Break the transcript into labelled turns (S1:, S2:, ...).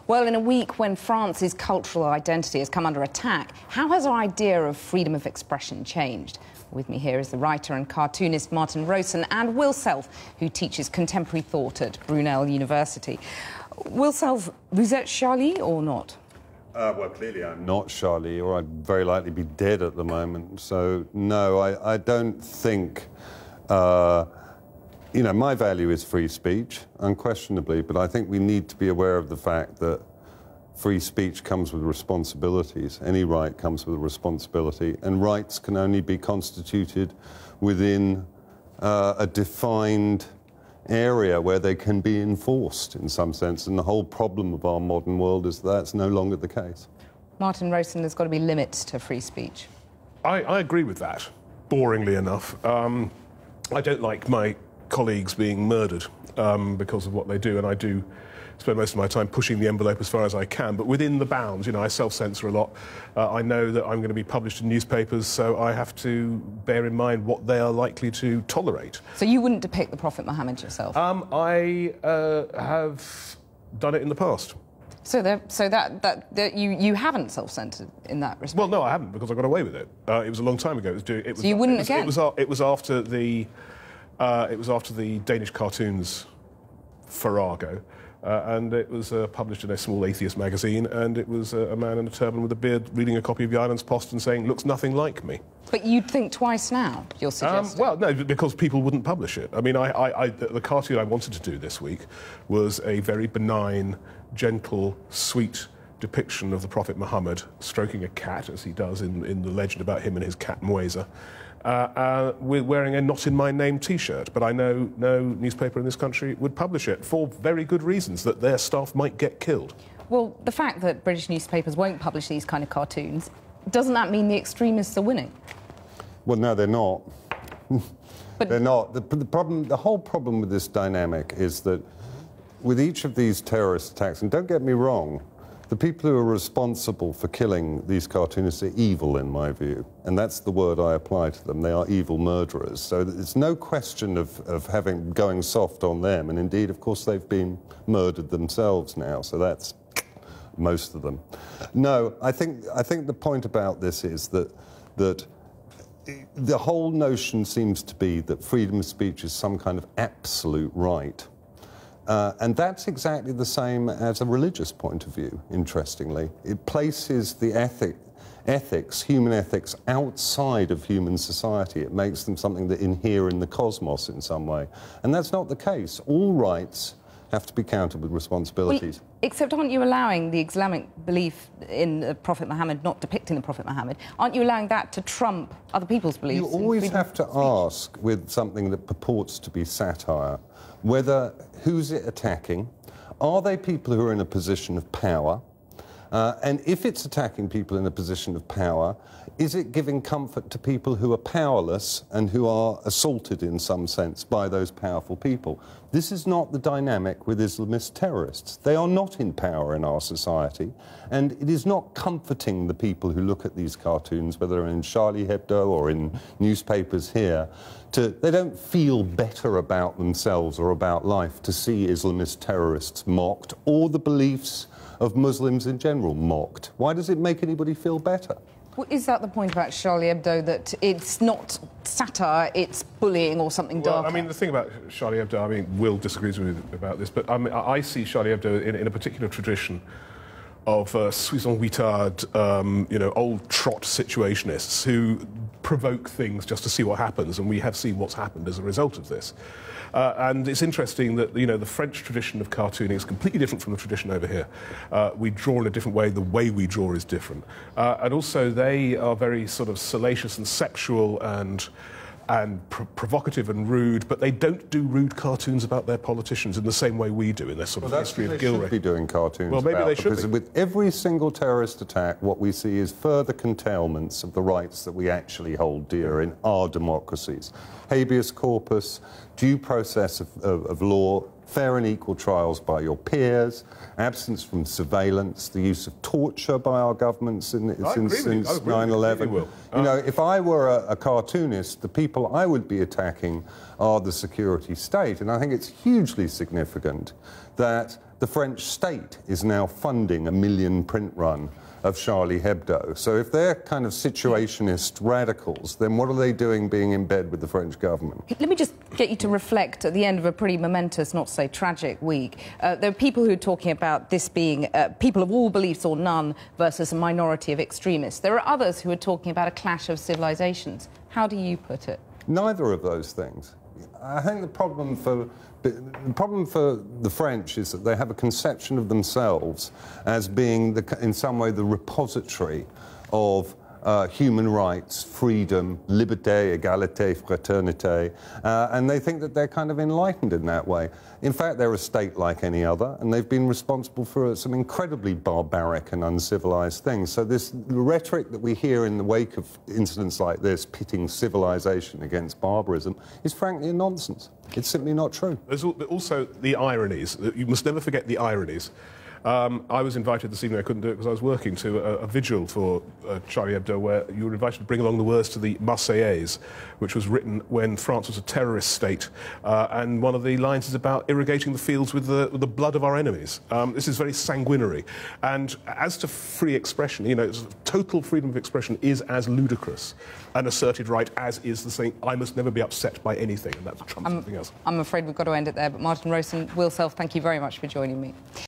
S1: Well, in a week when France's cultural identity has come under attack, how has our idea of freedom of expression changed? With me here is the writer and cartoonist Martin Rowson and Will Self, who teaches contemporary thought at Brunel University. Will Self, vous êtes Charlie or not?
S2: Well, clearly I'm not Charlie, or I'd very likely be dead at the moment. So, no, I don't think... you know, my value is free speech, unquestionably, but I think we need to be aware of the fact that free speech comes with responsibilities. Any right comes with a responsibility, and rights can only be constituted within a defined area where they can be enforced in some sense, and the whole problem of our modern world is that's no longer the case.
S1: Martin Rowson, there's got to be limits to free speech.
S3: I agree with that, boringly enough. I don't like my colleagues being murdered because of what they do, and I do spend most of my time pushing the envelope as far as I can, but within the bounds. You know, I self-censor a lot. I know that I'm going to be published in newspapers, so I have to bear in mind what they are likely to tolerate.
S1: So you wouldn't depict the Prophet Muhammad yourself?
S3: I have done it in the past.
S1: So you haven't self-censored in that respect?
S3: Well, no, I haven't, because I got away with it. It was a long time ago.
S1: So you wouldn't again?
S3: It was after the Danish cartoons farrago, and it was published in a small atheist magazine, and it was a man in a turban with a beard reading a copy of the Island's Post and saying, "Looks nothing like me."
S1: But you'd think twice now, you're suggesting?
S3: Well, no, because people wouldn't publish it. I mean, the cartoon I wanted to do this week was a very benign, gentle, sweet depiction of the Prophet Muhammad stroking a cat, as he does in the legend about him and his cat Mueza, wearing a Not In My Name T-shirt. But I know no newspaper in this country would publish it for very good reasons, that their staff might get killed. Well,
S1: the fact that British newspapers won't publish these kind of cartoons, doesn't that mean the extremists are winning?
S2: Well, no, they're not. But they're not. The whole problem with this dynamic is that with each of these terrorist attacks, and don't get me wrong, the people who are responsible for killing these cartoonists are evil, in my view, and that's the word I apply to them. They are evil murderers. So there's no question of going soft on them, and indeed, of course, they've been murdered themselves now, so that's most of them. No, I think the point about this is that the whole notion seems to be that freedom of speech is some kind of absolute right. And that's exactly the same as a religious point of view, interestingly. It places the human ethics, outside of human society. It makes them something that inhere in the cosmos in some way. And that's not the case. All rights have to be counted with responsibilities.
S1: Well, except aren't you allowing the Islamic belief in the Prophet Muhammad, not depicting the Prophet Muhammad, aren't you allowing that to trump other people's beliefs?
S2: You always have to ask, with something that purports to be satire, who's it attacking? Are they people who are in a position of power? And if it's attacking people in a position of power, is it giving comfort to people who are powerless and who are assaulted in some sense by those powerful people? This is not the dynamic with Islamist terrorists. They are not in power in our society, and it is not comforting the people who look at these cartoons, whether in Charlie Hebdo or in newspapers here. They don't feel better about themselves or about life to see Islamist terrorists mocked, or the beliefs of Muslims in general mocked. Why does it make anybody feel better?
S1: Well, is that the point about Charlie Hebdo, that it's not satire, it's bullying or something darker?
S3: Well, I mean, the thing about Charlie Hebdo, I mean, Will disagrees with me about this, but I see Charlie Hebdo in a particular tradition of Suizon-Huitard, you know, old trot situationists who provoke things just to see what happens, and we have seen what's happened as a result of this. And it's interesting that, you know, the French tradition of cartooning is completely different from the tradition over here. We draw in a different way. The way we draw is different. And also, they are very sort of salacious and sexual and provocative and rude, but they don't do rude cartoons about their politicians in the same way we do in their sort of history of Gilray.
S2: They should be doing cartoons.
S3: Well, maybe they should be.
S2: Because with every single terrorist attack, what we see is further curtailments of the rights that we actually hold dear in our democracies. Habeas corpus, due process of law, fair and equal trials by your peers, absence from surveillance, the use of torture by our governments since 9/11. You know, if I were a cartoonist, the people I would be attacking are the security state. And I think it's hugely significant that the French state is now funding a 1 million print run of Charlie Hebdo. So if they're kind of situationist radicals, then what are they doing being in bed with the French government?
S1: Let me just get you to reflect at the end of a pretty momentous, not to say tragic, week. There are people who are talking about this being people of all beliefs or none versus a minority of extremists. There are others who are talking about a clash of civilizations. How do you put it?
S2: Neither of those things. I think the problem for the French is that they have a conception of themselves as being, in some way, the repository of human rights, freedom, liberté, égalité, fraternité, and they think that they're kind of enlightened in that way. In fact, they're a state like any other, and they've been responsible for some incredibly barbaric and uncivilized things. So this rhetoric that we hear in the wake of incidents like this, pitting civilization against barbarism, is frankly nonsense. It's simply not true.
S3: There's also the ironies. You must never forget the ironies. I was invited this evening, I couldn't do it because I was working, to a vigil for Charlie Hebdo, where you were invited to bring along the words to the Marseillaise, which was written when France was a terrorist state, and one of the lines is about irrigating the fields with the blood of our enemies. This is very sanguinary. And as to free expression, you know, total freedom of expression is as ludicrous an asserted right as is the saying, I must never be upset by anything, and that trumps something else.
S1: I'm afraid we've got to end it there, but Martin Rowson, Will Self, thank you very much for joining me.